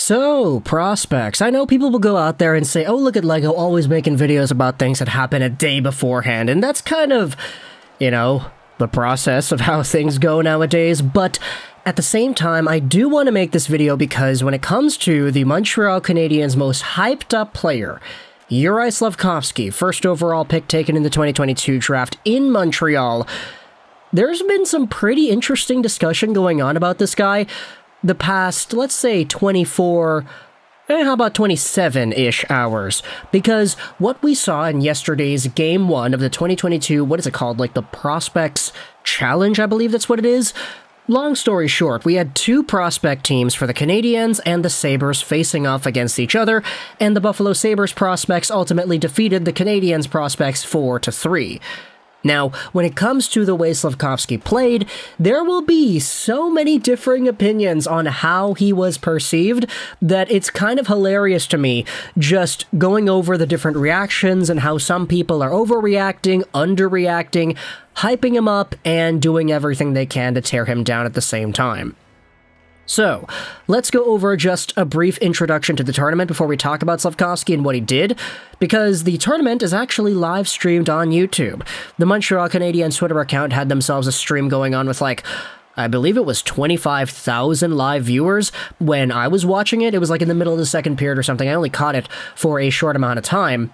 So, prospects. I know people will go out there and say, oh, look at LEGO always making videos about things that happen a day beforehand, and that's kind of, the process of how things go nowadays, but at the same time, I do want to make this video because when it comes to the Montreal Canadiens' most hyped up player, JURAJ SLAFKOVSKY, first overall pick taken in the 2022 draft in Montreal, there's been some pretty interesting discussion going on about this guy the past, let's say, 24, how about 27-ish hours? Because what we saw in yesterday's Game 1 of the 2022, what is it called, like the Prospects Challenge, I believe that's what it is? Long story short, we had two prospect teams for the Canadiens and the Sabres facing off against each other, and the Buffalo Sabres prospects ultimately defeated the Canadiens prospects 4-3. Now, when it comes to the way SLAFKOVSKY played, there will be so many differing opinions on how he was perceived that it's kind of hilarious to me just going over the different reactions and how some people are overreacting, underreacting, hyping him up, and doing everything they can to tear him down at the same time. So, let's go over just a brief introduction to the tournament before we talk about SLAFKOVSKY and what he did, because the tournament is actually live streamed on YouTube. The Montreal Canadiens Twitter account had themselves a stream going on with I believe it was 25,000 live viewers. When I was watching it, it was in the middle of the second period or something. I only caught it for a short amount of time.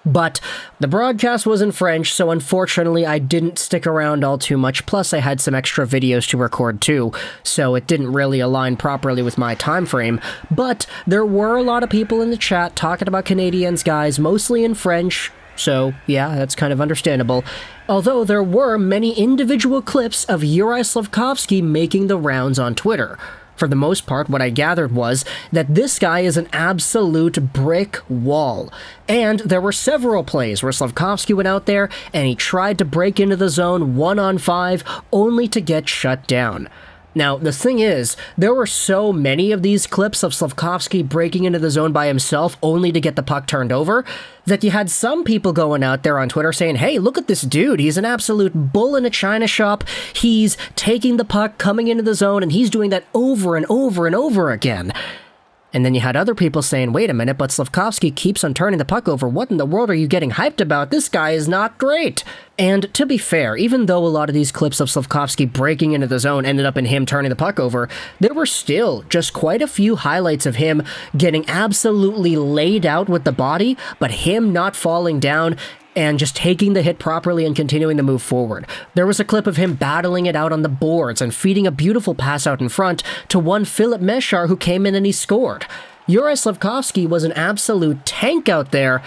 But the broadcast was in French, so unfortunately I didn't stick around all too much, plus I had some extra videos to record too, so it didn't really align properly with my time frame. But there were a lot of people in the chat talking about Canadiens guys, mostly in French, so yeah, that's kind of understandable. Although there were many individual clips of JURAJ SLAFKOVSKY making the rounds on Twitter. For the most part, what I gathered was that this guy is an absolute brick wall. And there were several plays where SLAFKOVSKY went out there and he tried to break into the zone 1-on-5 only to get shut down. Now, the thing is, there were so many of these clips of SLAFKOVSKY breaking into the zone by himself only to get the puck turned over, that you had some people going out there on Twitter saying, hey, look at this dude, he's an absolute bull in a china shop, he's taking the puck, coming into the zone, and he's doing that over and over and over again. And then you had other people saying, wait a minute, but SLAFKOVSKY keeps on turning the puck over. What in the world are you getting hyped about? This guy is not great. And to be fair, even though a lot of these clips of SLAFKOVSKY breaking into the zone ended up in him turning the puck over, there were still just quite a few highlights of him getting absolutely laid out with the body, but him not falling down and just taking the hit properly and continuing to move forward. There was a clip of him battling it out on the boards and feeding a beautiful pass out in front to one Philip Meshar who came in and he scored. JURAJ SLAFKOVSKY was an absolute tank out there,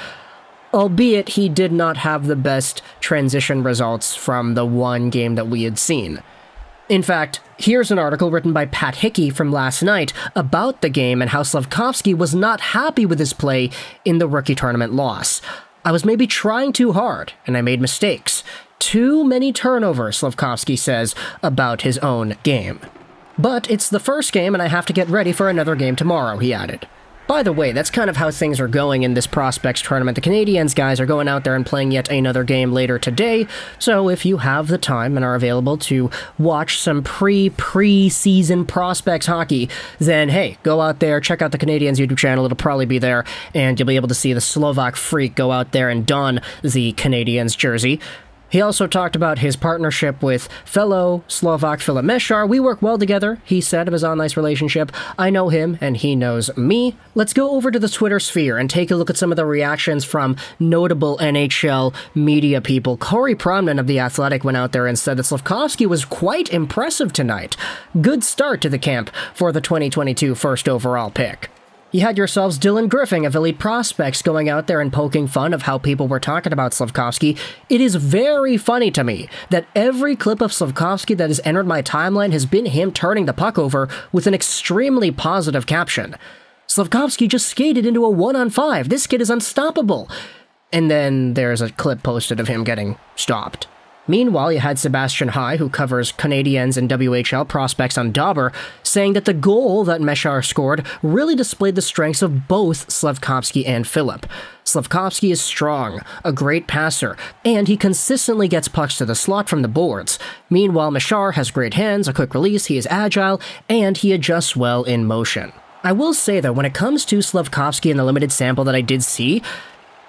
albeit he did not have the best transition results from the one game that we had seen. In fact, here's an article written by Pat Hickey from last night about the game and how SLAFKOVSKY was not happy with his play in the rookie tournament loss. I was maybe trying too hard, and I made mistakes. Too many turnovers, SLAFKOVSKY says about his own game. But it's the first game, and I have to get ready for another game tomorrow, he added. By the way, that's kind of how things are going in this prospects tournament. The Canadiens guys are going out there and playing yet another game later today, so if you have the time and are available to watch some pre-season prospects hockey, then hey, go out there, check out the Canadiens YouTube channel, it'll probably be there, and you'll be able to see the Slovak freak go out there and don the Canadiens jersey. He also talked about his partnership with fellow Slovak Philip Meshar. We work well together, he said of his on-ice relationship. I know him, and he knows me. Let's go over to the Twitter sphere and take a look at some of the reactions from notable NHL media people. Corey Promnan of The Athletic went out there and said that SLAFKOVSKY was quite impressive tonight. Good start to the camp for the 2022 first overall pick. You had yourselves Dylan Griffin of Elite Prospects going out there and poking fun of how people were talking about SLAFKOVSKY. It is very funny to me that every clip of SLAFKOVSKY that has entered my timeline has been him turning the puck over with an extremely positive caption. SLAFKOVSKY just skated into a 1-on-5. This kid is unstoppable. And then there's a clip posted of him getting stopped. Meanwhile, you had Sebastian High, who covers Canadiens and WHL prospects on Dauber, saying that the goal that Meshar scored really displayed the strengths of both SLAFKOVSKY and Philip. SLAFKOVSKY is strong, a great passer, and he consistently gets pucks to the slot from the boards. Meanwhile, Meshar has great hands, a quick release, he is agile, and he adjusts well in motion. I will say, though, when it comes to Slafkovsky and the limited sample that I did see,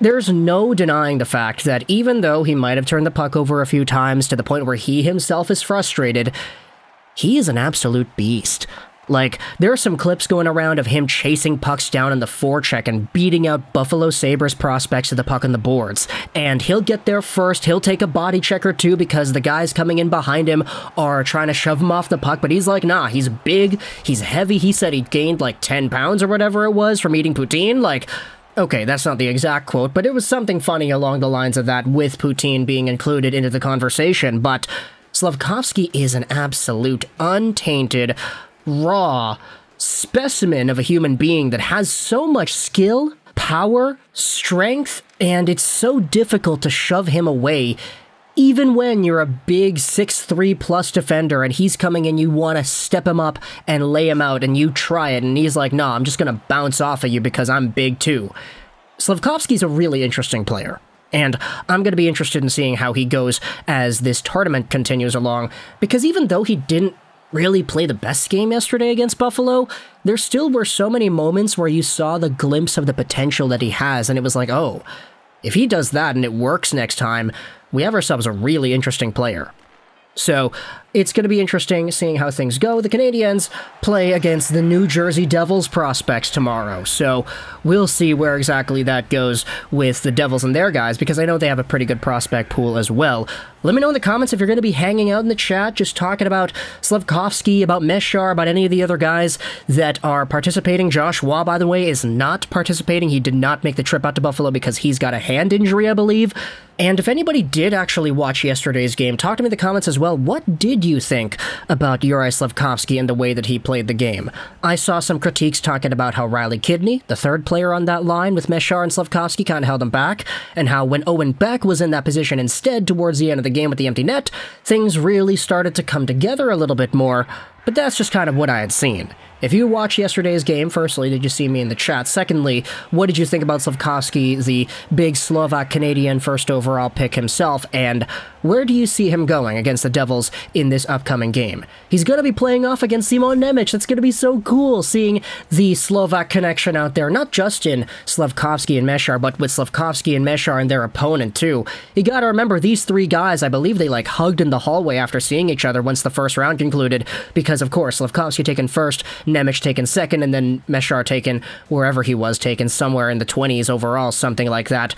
there's no denying the fact that even though he might have turned the puck over a few times to the point where he himself is frustrated, he is an absolute beast. Like, there are some clips going around of him chasing pucks down in the forecheck and beating out Buffalo Sabres prospects to the puck on the boards. And he'll get there first, he'll take a body check or two because the guys coming in behind him are trying to shove him off the puck, but he's like, nah, he's big, he's heavy, he said he gained like 10 pounds or whatever it was from eating poutine, like... Okay, that's not the exact quote, but it was something funny along the lines of that with poutine being included into the conversation, but Slafkovsky is an absolute, untainted, raw specimen of a human being that has so much skill, power, strength, and it's so difficult to shove him away. Even when you're a big 6'3 plus defender and he's coming in, you want to step him up and lay him out and you try it and he's like, nah, I'm just going to bounce off of you because I'm big too. Slafkovsky's a really interesting player. And I'm going to be interested in seeing how he goes as this tournament continues along, because even though he didn't really play the best game yesterday against Buffalo, there still were so many moments where you saw the glimpse of the potential that he has, and it was like, oh, if he does that and it works next time, we have ourselves a really interesting player. So, it's going to be interesting seeing how things go. The Canadiens play against the New Jersey Devils prospects tomorrow, so we'll see where exactly that goes with the Devils and their guys, because I know they have a pretty good prospect pool as well. Let me know in the comments if you're going to be hanging out in the chat, just talking about Slafkovsky, about Mesar, about any of the other guys that are participating. Josh Waugh, by the way, is not participating. He did not make the trip out to Buffalo because he's got a hand injury, I believe. And if anybody did actually watch yesterday's game, talk to me in the comments as well. What did you think about JURAJ SLAFKOVSKY and the way that he played the game? I saw some critiques talking about how Riley Kidney, the third player on that line with Mesar and Slafkovsky, kind of held him back, and how when Owen Beck was in that position instead towards the end of the game with the empty net, things really started to come together a little bit more, but that's just kind of what I had seen. If you watched yesterday's game, firstly, did you see me in the chat? Secondly, what did you think about Slafkovsky, the big Slovak Canadian first overall pick himself, and where do you see him going against the Devils in this upcoming game? He's going to be playing off against Simon Nemec. That's going to be so cool seeing the Slovak connection out there, not just in Slafkovsky and Mesar, but with Slafkovsky and Mesar and their opponent too. You got to remember, these three guys, I believe they like hugged in the hallway after seeing each other once the first round concluded, because of course Slafkovsky taken first, Nemec taken second, and then Mesar taken wherever he was taken, somewhere in the 20s overall, something like that.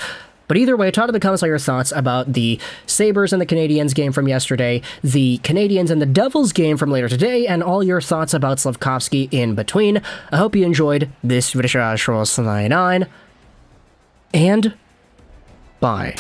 But either way, talk in the comments all your thoughts about the Sabres and the Canadiens game from yesterday, the Canadiens and the Devils game from later today, and all your thoughts about Slafkovsky in between. I hope you enjoyed this JURAJ SLAFKOVSKY'S, and bye.